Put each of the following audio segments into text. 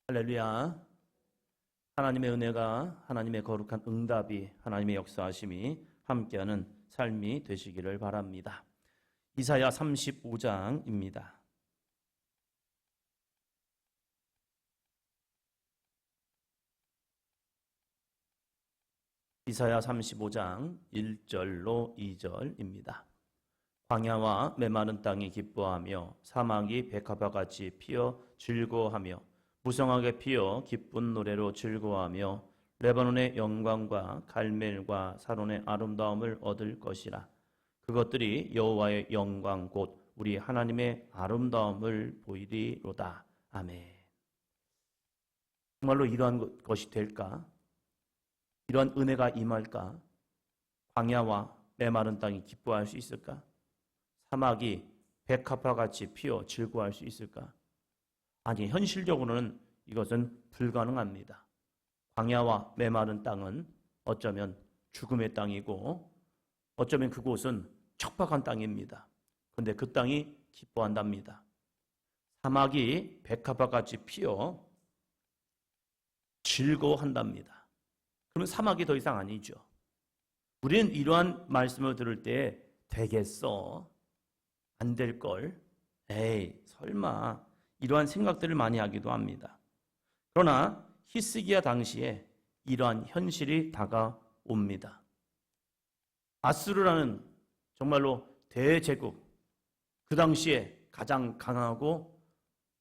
할렐루야. 하나님의 은혜가, 하나님의 거룩한 응답이, 하나님의 역사하심이 함께하는 삶이 되시기를 바랍니다. 이사야 35장입니다. 이사야 35장 1절로 2절입니다. 광야와 메마른 땅이 기뻐하며 사막이 백합화같이 피어 즐거워하며 무성하게 피어 기쁜 노래로 즐거워하며 레바논의 영광과 갈멜과 사론의 아름다움을 얻을 것이라. 그것들이 여호와의 영광 곧 우리 하나님의 아름다움을 보이리로다. 아멘. 정말로 이러한 것이 될까? 이러한 은혜가 임할까? 광야와 메마른 땅이 기뻐할 수 있을까? 사막이 백합화같이 피어 즐거워할 수 있을까? 아니, 현실적으로는 이것은 불가능합니다. 광야와 메마른 땅은 어쩌면 죽음의 땅이고 어쩌면 그곳은 척박한 땅입니다. 그런데 그 땅이 기뻐한답니다. 사막이 백합화같이 피어 즐거워한답니다. 그러면 사막이 더 이상 아니죠. 우리는 이러한 말씀을 들을 때 되겠어? 안 될걸? 에이, 설마. 이러한 생각들을 많이 하기도 합니다. 그러나 히스기야 당시에 이러한 현실이 다가옵니다. 아수르라는 정말로 대제국, 그 당시에 가장 강하고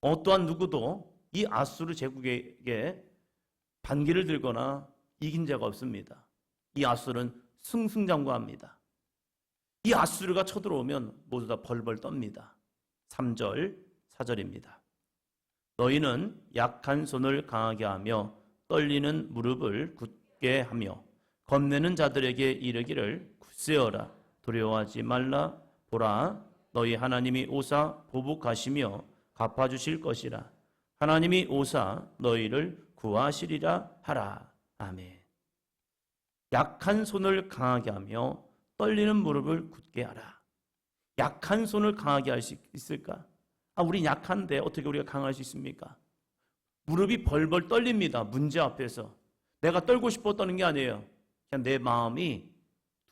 어떠한 누구도 이 아수르 제국에게 반기를 들거나 이긴 자가 없습니다. 이 아수르는 승승장구합니다. 이 아수르가 쳐들어오면 모두 다 벌벌 떱니다. 3절, 4절입니다. 너희는 약한 손을 강하게 하며 떨리는 무릎을 굳게 하며 겁내는 자들에게 이르기를 굳세어라. 두려워하지 말라. 보라, 너희 하나님이 오사 보복하시며 갚아주실 것이라. 하나님이 오사 너희를 구하시리라 하라. 아멘. 약한 손을 강하게 하며 떨리는 무릎을 굳게 하라. 약한 손을 강하게 할 수 있을까? 우리 약한데 어떻게 우리가 강할 수 있습니까? 무릎이 벌벌 떨립니다. 문제 앞에서. 내가 떨고 싶어 떠는 게 아니에요. 그냥 내 마음이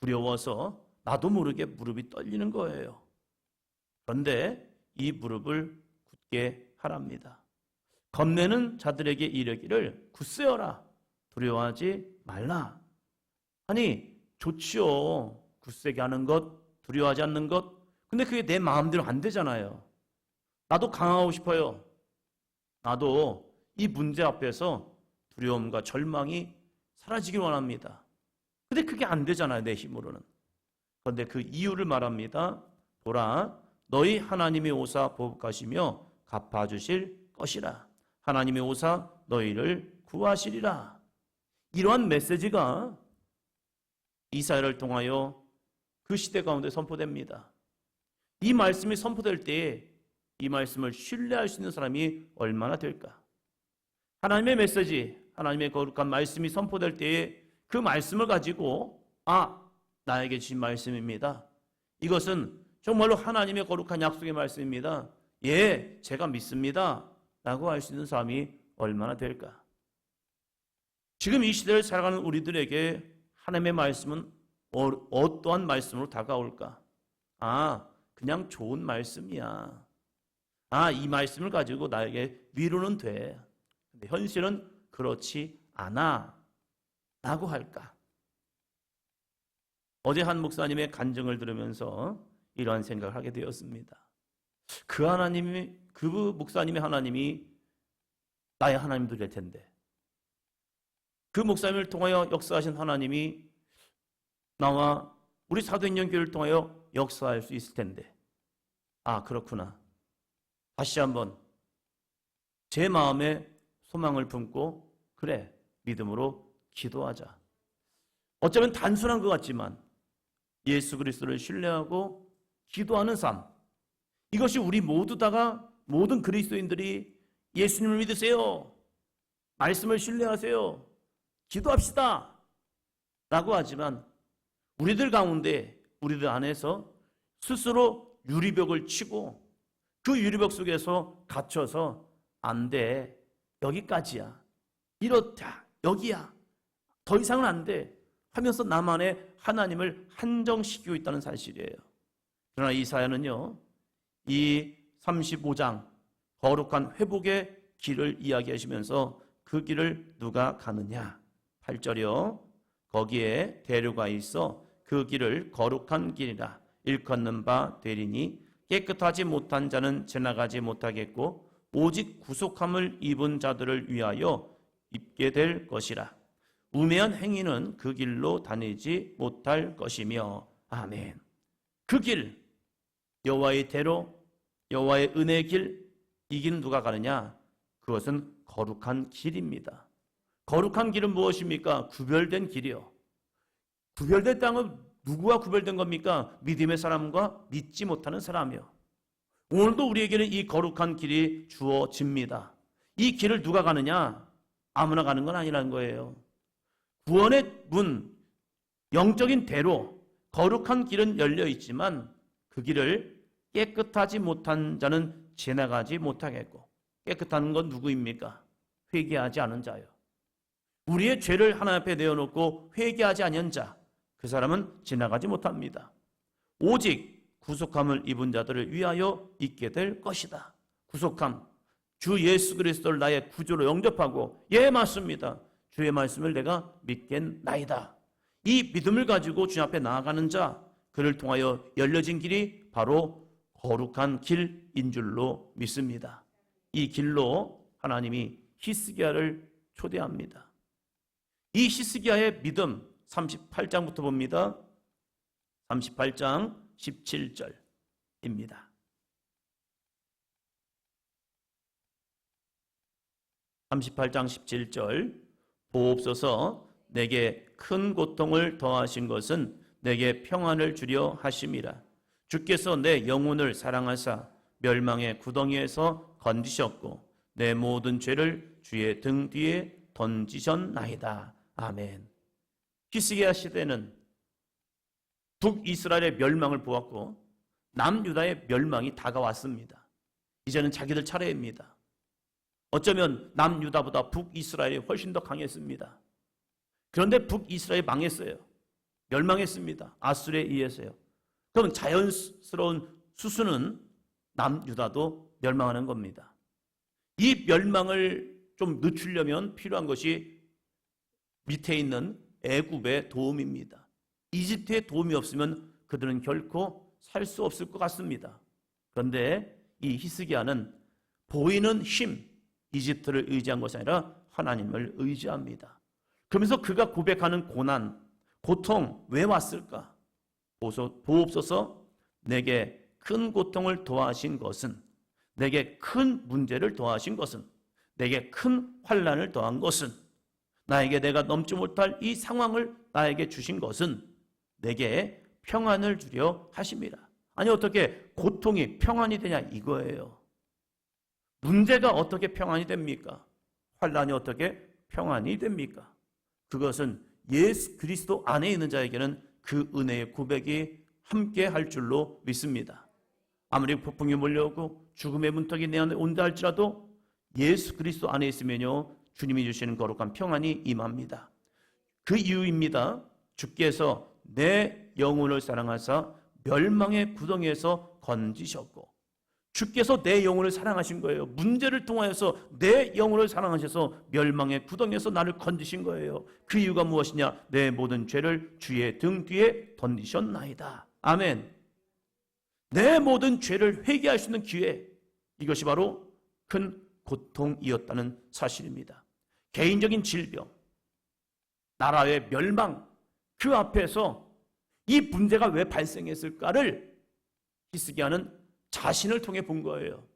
두려워서 나도 모르게 무릎이 떨리는 거예요. 그런데 이 무릎을 굳게 하랍니다. 겁내는 자들에게 이르기를 굳세어라. 두려워하지 말라. 아니, 좋지요. 굳세게 하는 것, 두려워하지 않는 것. 근데 그게 내 마음대로 안 되잖아요. 나도 강하고 싶어요. 나도 이 문제 앞에서 두려움과 절망이 사라지길 원합니다. 근데 그게 안 되잖아요, 내 힘으로는. 그런데 그 이유를 말합니다. 보라, 너희 하나님이 오사 보복하시며 갚아주실 것이라. 하나님이 오사 너희를 구하시리라. 이러한 메시지가 이사야를 통하여 그 시대 가운데 선포됩니다. 이 말씀이 선포될 때에 이 말씀을 신뢰할 수 있는 사람이 얼마나 될까? 하나님의 메시지, 하나님의 거룩한 말씀이 선포될 때에 그 말씀을 가지고 나에게 주신 말씀입니다. 이것은 정말로 하나님의 거룩한 약속의 말씀입니다. 예, 제가 믿습니다. 라고 할 수 있는 사람이 얼마나 될까? 지금 이 시대를 살아가는 우리들에게 하나님의 말씀은 어떠한 말씀으로 다가올까? 그냥 좋은 말씀이야. 이 말씀을 가지고 나에게 위로는 돼. 근데 현실은 그렇지 않아. 라고 할까? 어제 한 목사님의 간증을 들으면서 이러한 생각을 하게 되었습니다. 그 목사님의 하나님이 나의 하나님도 될 텐데, 그 목사님을 통하여 역사하신 하나님이 나와 우리 사도행전 교회를 통하여 역사할 수 있을 텐데, 그렇구나. 다시 한번 제 마음에 소망을 품고 그래, 믿음으로 기도하자. 어쩌면 단순한 것 같지만 예수 그리스도를 신뢰하고 기도하는 삶, 이것이 우리 모든 그리스도인들이 예수님을 믿으세요, 말씀을 신뢰하세요, 기도합시다 라고 하지만 우리들 가운데, 우리들 안에서 스스로 유리벽을 치고 그 유리벽 속에서 갇혀서 안 돼, 여기까지야. 이렇다. 여기야. 더 이상은 안 돼. 하면서 나만의 하나님을 한정시키고 있다는 사실이에요. 그러나 이사야는요, 이 35장 거룩한 회복의 길을 이야기하시면서 그 길을 누가 가느냐? 8절이요. 거기에 대류가 있어 그 길을 거룩한 길이라 일컫는 바 되리니 깨끗하지 못한 자는 지나가지 못하겠고 오직 구속함을 입은 자들을 위하여 입게 될 것이라. 우매한 행위는 그 길로 다니지 못할 것이며. 아멘. 그 길, 여호와의 대로, 여호와의 은혜의 길, 이 길은 누가 가느냐? 그것은 거룩한 길입니다. 거룩한 길은 무엇입니까? 구별된 길이요. 구별된 땅은 누구와 구별된 겁니까? 믿음의 사람과 믿지 못하는 사람이요. 오늘도 우리에게는 이 거룩한 길이 주어집니다. 이 길을 누가 가느냐? 아무나 가는 건 아니라는 거예요. 구원의 문, 영적인 대로 거룩한 길은 열려 있지만 그 길을 깨끗하지 못한 자는 지나가지 못하겠고, 깨끗한 건 누구입니까? 회개하지 않은 자요. 우리의 죄를 하나님 앞에 내어놓고 회개하지 않은 자, 그 사람은 지나가지 못합니다. 오직 구속함을 입은 자들을 위하여 있게 될 것이다. 구속함, 주 예수 그리스도를 나의 구주로 영접하고, 예, 맞습니다, 주의 말씀을 내가 믿겠나이다. 이 믿음을 가지고 주님 앞에 나아가는 자, 그를 통하여 열려진 길이 바로 거룩한 길인 줄로 믿습니다. 이 길로 하나님이 히스기야를 초대합니다. 이 히스기야의 믿음, 38장부터 봅니다. 38장 17절입니다. (38장 17절) 보옵소서. 내게 큰 고통을 더하신 것은 내게 평안을 주려 하심이라. 주께서 내 영혼을 사랑하사 멸망의 구덩이에서 건지셨고 내 모든 죄를 주의 등 뒤에 던지셨나이다. 아멘. 히스기야 시대는 북이스라엘의 멸망을 보았고 남유다의 멸망이 다가왔습니다. 이제는 자기들 차례입니다. 어쩌면 남유다보다 북이스라엘이 훨씬 더 강했습니다. 그런데 북이스라엘이 망했어요. 멸망했습니다. 아수르에 의해서요. 그럼 자연스러운 수순은 남유다도 멸망하는 겁니다. 이 멸망을 좀 늦추려면 필요한 것이 밑에 있는 애굽의 도움입니다. 이집트의 도움이 없으면 그들은 결코 살 수 없을 것 같습니다. 그런데 이 히스기야는 보이는 힘, 이집트를 의지한 것이 아니라 하나님을 의지합니다. 그러면서 그가 고백하는 고난, 고통 왜 왔을까? 보옵소서. 내게 큰 고통을 더하신 것은, 내게 큰 문제를 더하신 것은, 내게 큰 환난을 더한 것은, 나에게 내가 넘지 못할 이 상황을 나에게 주신 것은 내게 평안을 주려 하심이라. 아니, 어떻게 고통이 평안이 되냐 이거예요. 문제가 어떻게 평안이 됩니까? 환난이 어떻게 평안이 됩니까? 그것은 예수 그리스도 안에 있는 자에게는 그 은혜의 고백이 함께 할 줄로 믿습니다. 아무리 폭풍이 몰려오고 죽음의 문턱이 내 안에 온다 할지라도 예수 그리스도 안에 있으면요, 주님이 주시는 거룩한 평안이 임합니다. 그 이유입니다. 주께서 내 영혼을 사랑하사 멸망의 구덩이에서 건지셨고, 주께서 내 영혼을 사랑하신 거예요. 문제를 통하여서 내 영혼을 사랑하셔서 멸망의 구덩이에서 나를 건지신 거예요. 그 이유가 무엇이냐? 내 모든 죄를 주의 등 뒤에 던지셨나이다. 아멘. 내 모든 죄를 회개할 수 있는 기회, 이것이 바로 큰 고통이었다는 사실입니다. 개인적인 질병, 나라의 멸망, 그 앞에서 이 문제가 왜 발생했을까를 히스기야는 자신을 통해 본 거예요.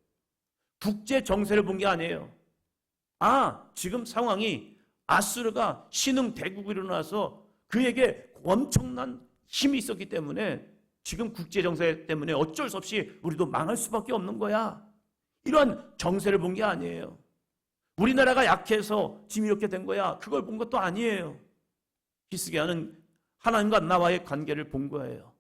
국제 정세를 본 게 아니에요. 지금 상황이 아수르가 신흥 대국으로 일어나서 그에게 엄청난 힘이 있었기 때문에 지금 국제 정세 때문에 어쩔 수 없이 우리도 망할 수밖에 없는 거야. 이런 정세를 본 게 아니에요. 우리나라가 약해서 지금 이렇게 된 거야. 그걸 본 것도 아니에요. 히스기야는 하나님과 나와의 관계를 본 거예요.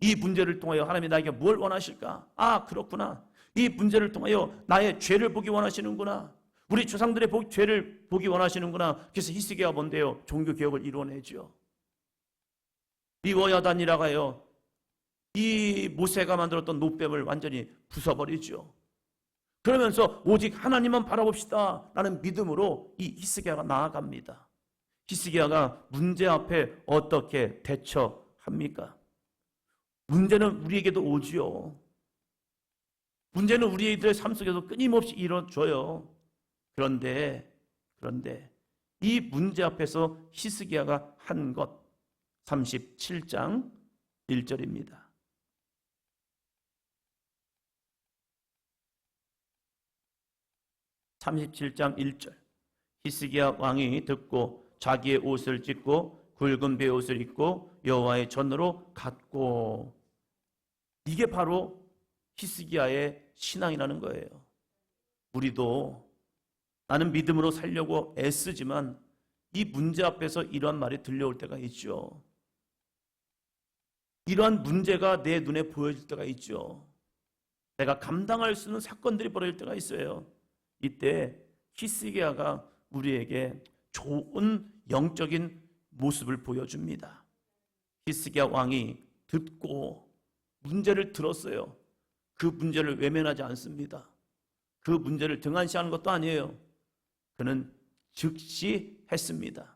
이 문제를 통하여 하나님이 나에게 뭘 원하실까? 그렇구나. 이 문제를 통하여 나의 죄를 보기 원하시는구나. 우리 조상들의 죄를 보기 원하시는구나. 그래서 히스기야가 뭔데요? 종교개혁을 이루어내죠. 리워야단이라가요, 이 모세가 만들었던 노뱀을 완전히 부숴버리죠. 그러면서 오직 하나님만 바라봅시다 라는 믿음으로 이 히스기야가 나아갑니다. 히스기야가 문제 앞에 어떻게 대처합니까? 문제는 우리에게도 오지요. 문제는 우리들의 삶 속에서 끊임없이 이뤄져요. 그런데 이 문제 앞에서 히스기야가 한 것, 37장 1절입니다. 37장 1절. 히스기야 왕이 듣고 자기의 옷을 찢고 굵은 베옷을 입고 여호와의 전으로 갔고. 이게 바로 히스기야의 신앙이라는 거예요. 우리도 나는 믿음으로 살려고 애쓰지만 이 문제 앞에서 이러한 말이 들려올 때가 있죠. 이러한 문제가 내 눈에 보여질 때가 있죠. 내가 감당할 수 있는 사건들이 벌어질 때가 있어요. 이때 히스기야가 우리에게 좋은 영적인 모습을 보여줍니다. 히스기야 왕이 듣고 문제를 들었어요. 그 문제를 외면하지 않습니다. 그 문제를 등한시하는 것도 아니에요. 그는 즉시 했습니다.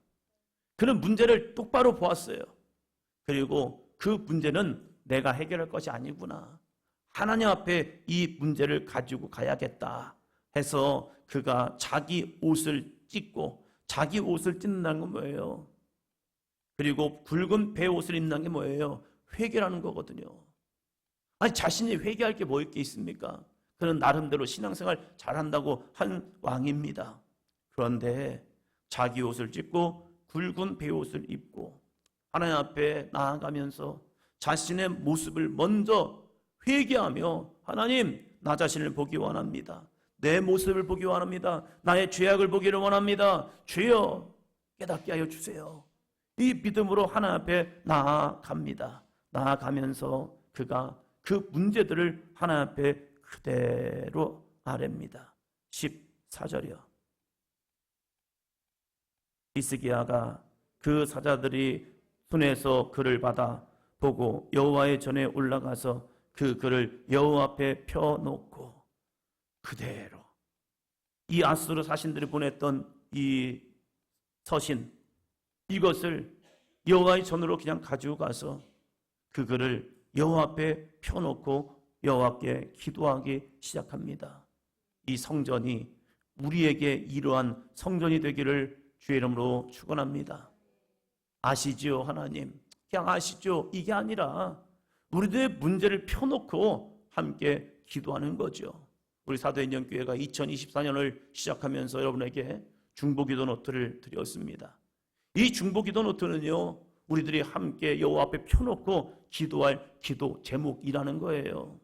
그는 문제를 똑바로 보았어요. 그리고 그 문제는 내가 해결할 것이 아니구나. 하나님 앞에 이 문제를 가지고 가야겠다 해서 그가 자기 옷을 찢고, 자기 옷을 찢는다는 건 뭐예요? 그리고 굵은 베옷을 입는 게 뭐예요? 회개라는 거거든요. 아니, 자신이 회개할 게 뭐 있습니까? 그는 나름대로 신앙생활 잘한다고 한 왕입니다. 그런데 자기 옷을 찢고 굵은 베옷을 입고 하나님 앞에 나아가면서 자신의 모습을 먼저 회개하며, 하나님, 나 자신을 보기 원합니다. 내 모습을 보기 원합니다. 나의 죄악을 보기를 원합니다. 주여 깨닫게 하여 주세요. 이 믿음으로 하나님 앞에 나아갑니다. 나아가면서 그가 그 문제들을 하나님 앞에 그대로 아뢰입니다. 14절이요. 히스기야가 그 사자들이 손에서 글을 받아 보고 여호와의 전에 올라가서 그 글을 여호와 앞에 펴놓고 그대로 이 아수르 사신들이 보냈던 이 서신, 이것을 여호와의 전으로 그냥 가지고 가서 그 글을 여호와 앞에 펴놓고 여호와께 기도하기 시작합니다. 이 성전이 우리에게 이러한 성전이 되기를 주의 이름으로 축원합니다. 아시죠, 하나님? 그냥 아시죠? 이게 아니라 우리들의 문제를 펴놓고 함께 기도하는 거죠. 우리 사도행전교회가 2024년을 시작하면서 여러분에게 중보기도 노트를 드렸습니다. 이 중보기도 노트는요, 우리들이 함께 여호와 앞에 펴놓고 기도할 기도 제목이라는 거예요.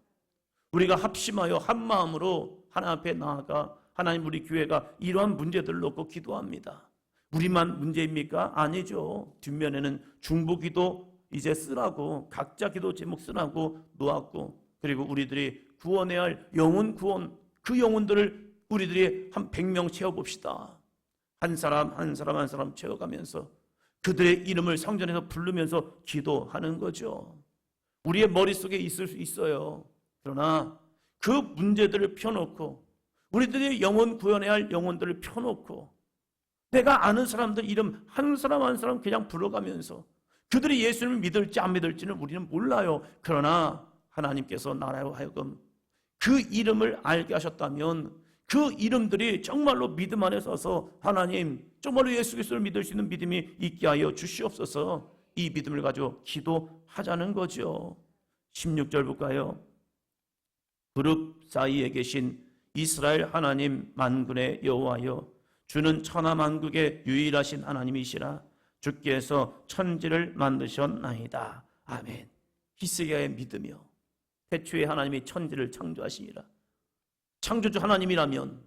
우리가 합심하여 한 마음으로 하나님 앞에 나아가 하나님, 우리 교회가 이러한 문제들을 놓고 기도합니다. 우리만 문제입니까? 아니죠. 뒷면에는 중보기도 이제 쓰라고, 각자 기도 제목 쓰라고 놓았고, 그리고 우리들이 구원해야 할 영혼 구원, 그 영혼들을 우리들이 한 100명 채워봅시다. 한 사람 한 사람 한 사람 채워가면서 그들의 이름을 성전에서 부르면서 기도하는 거죠. 우리의 머릿속에 있을 수 있어요. 그러나 그 문제들을 펴놓고, 우리들이 영혼 구원해야 할 영혼들을 펴놓고, 내가 아는 사람들 이름 한 사람 한 사람 그냥 불러가면서 그들이 예수님을 믿을지 안 믿을지는 우리는 몰라요. 그러나 하나님께서 나라로 하여금 그 이름을 알게 하셨다면 그 이름들이 정말로 믿음 안에 서서 하나님, 정말로 예수 그리스도를 믿을 수 있는 믿음이 있게 하여 주시옵소서. 이 믿음을 가지고 기도하자는 거죠. 16절 볼까요? 그룹 사이에 계신 이스라엘 하나님 만군의 여호와여, 주는 천하 만국의 유일하신 하나님이시라. 주께서 천지를 만드셨나이다. 아멘. 히스기야의 믿음이요, 태초에 하나님이 천지를 창조하시니라. 창조주 하나님이라면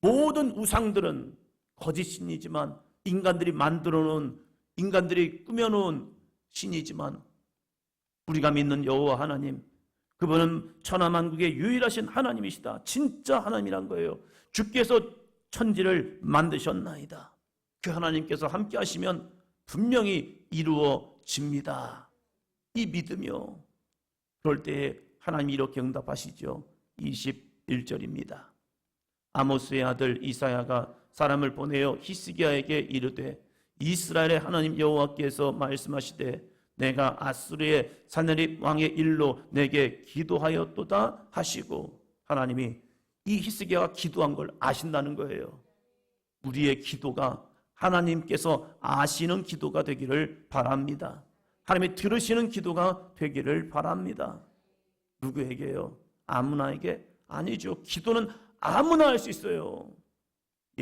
모든 우상들은 거짓신이지만, 인간들이 만들어 놓은, 인간들이 꾸며놓은 신이지만, 우리가 믿는 여호와 하나님, 그분은 천하만국의 유일하신 하나님이시다. 진짜 하나님이란 거예요. 주께서 천지를 만드셨나이다. 그 하나님께서 함께 하시면 분명히 이루어집니다. 이 믿으며 그럴 때에 하나님이 이렇게 응답하시죠. 21절입니다. 아모스의 아들 이사야가 사람을 보내어 히스기야에게 이르되 이스라엘의 하나님 여호와께서 말씀하시되 내가 아수르의 사느립 왕의 일로 내게 기도하였도다 하시고, 하나님이 이 히스기야가 기도한 걸 아신다는 거예요. 우리의 기도가 하나님께서 아시는 기도가 되기를 바랍니다. 하나님이 들으시는 기도가 되기를 바랍니다. 누구에게요? 아무나에게? 아니죠. 기도는 아무나 할 수 있어요.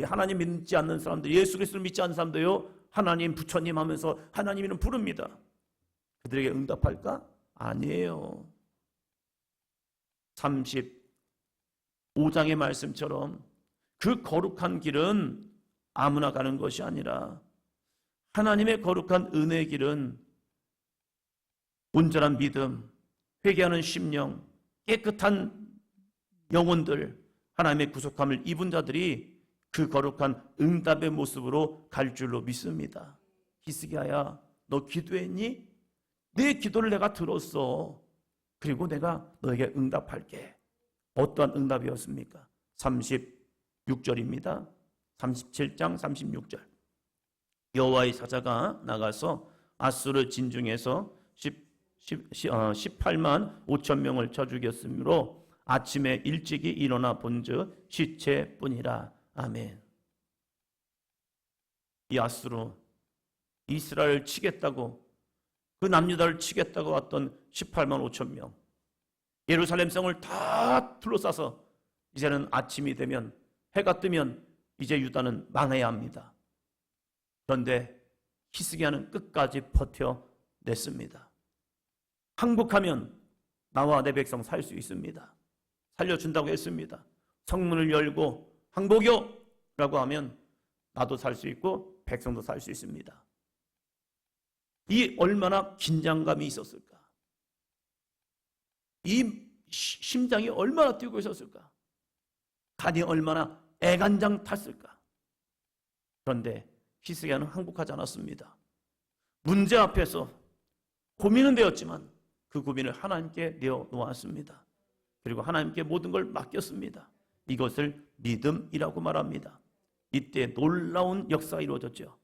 하나님 믿지 않는 사람들, 예수 그리스도를 믿지 않는 사람도요, 하나님, 부처님 하면서 하나님이는 부릅니다. 그들에게 응답할까? 아니에요. 35장의 말씀처럼 그 거룩한 길은 아무나 가는 것이 아니라 하나님의 거룩한 은혜의 길은 온전한 믿음, 회개하는 심령, 깨끗한 영혼들, 하나님의 구속함을 입은 자들이 그 거룩한 응답의 모습으로 갈 줄로 믿습니다. 히스기야야, 너 기도했니? 내 기도를 내가 들었어. 그리고 내가 너에게 응답할게. 어떠한 응답이었습니까? 36절입니다. 37장 36절. 여호와의 사자가 나가서 아수르 진중에서 18만 5천 명을 쳐 죽였으므로 아침에 일찍이 일어나 본즉 시체뿐이라. 아멘. 이 아수르, 이스라엘을 치겠다고, 그 남유다를 치겠다고 왔던 18만 5천 명, 예루살렘 성을 다 둘러싸서 이제는 아침이 되면, 해가 뜨면 이제 유다는 망해야 합니다. 그런데 히스기야는 끝까지 버텨냈습니다. 항복하면 나와 내 백성 살 수 있습니다. 살려준다고 했습니다. 성문을 열고 항복여! 라고 하면 나도 살 수 있고 백성도 살 수 있습니다. 이 얼마나 긴장감이 있었을까? 이 심장이 얼마나 뛰고 있었을까? 간이 얼마나 애간장 탔을까? 그런데 히스기야는 항복하지 않았습니다. 문제 앞에서 고민은 되었지만 그 고민을 하나님께 내어놓았습니다. 그리고 하나님께 모든 걸 맡겼습니다. 이것을 믿음이라고 말합니다. 이때 놀라운 역사가 이루어졌죠.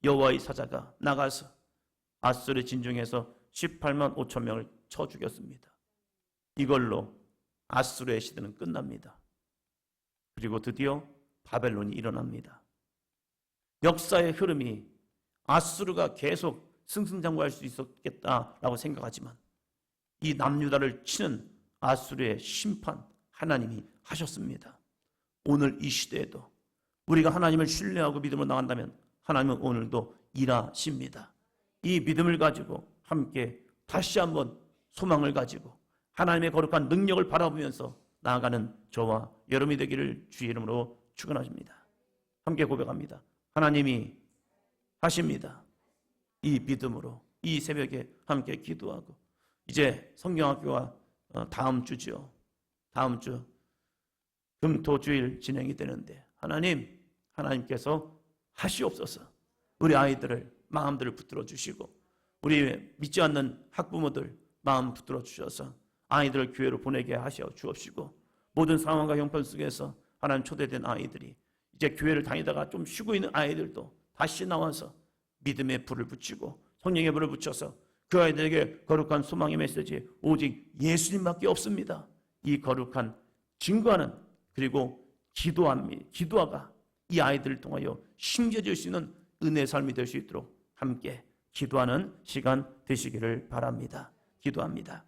여호와의 사자가 나가서 아수르 진중에서 18만 5천 명을 쳐 죽였습니다. 이걸로 아수르의 시대는 끝납니다. 그리고 드디어 바벨론이 일어납니다. 역사의 흐름이 아수르가 계속 승승장구할 수 있었겠다라고 생각하지만 이 남유다를 치는 아수르의 심판 하나님이 하셨습니다. 오늘 이 시대에도 우리가 하나님을 신뢰하고 믿음으로 나간다면 하나님은 오늘도 일하십니다. 이 믿음을 가지고 함께 다시 한번 소망을 가지고 하나님의 거룩한 능력을 바라보면서 나아가는 저와 여러분이 되기를 주의 이름으로 축원하십니다. 함께 고백합니다. 하나님이 하십니다. 이 믿음으로 이 새벽에 함께 기도하고, 이제 성경학교가 다음 주죠. 다음 주 금토주일 진행이 되는데 하나님께서 하시옵소서. 우리 아이들을 마음들을 붙들어 주시고, 우리 믿지 않는 학부모들 마음 붙들어 주셔서 아이들을 교회로 보내게 하셔 주옵시고, 모든 상황과 형편 속에서 하나님 초대된 아이들이 이제 교회를 다니다가 좀 쉬고 있는 아이들도 다시 나와서 믿음의 불을 붙이고 성령의 불을 붙여서 그 아이들에게 거룩한 소망의 메시지, 오직 예수님밖에 없습니다. 이 거룩한 증거하는, 그리고 기도가 이 아이들을 통하여 심겨질 수 있는 은혜의 삶이 될 수 있도록 함께 기도하는 시간 되시기를 바랍니다. 기도합니다.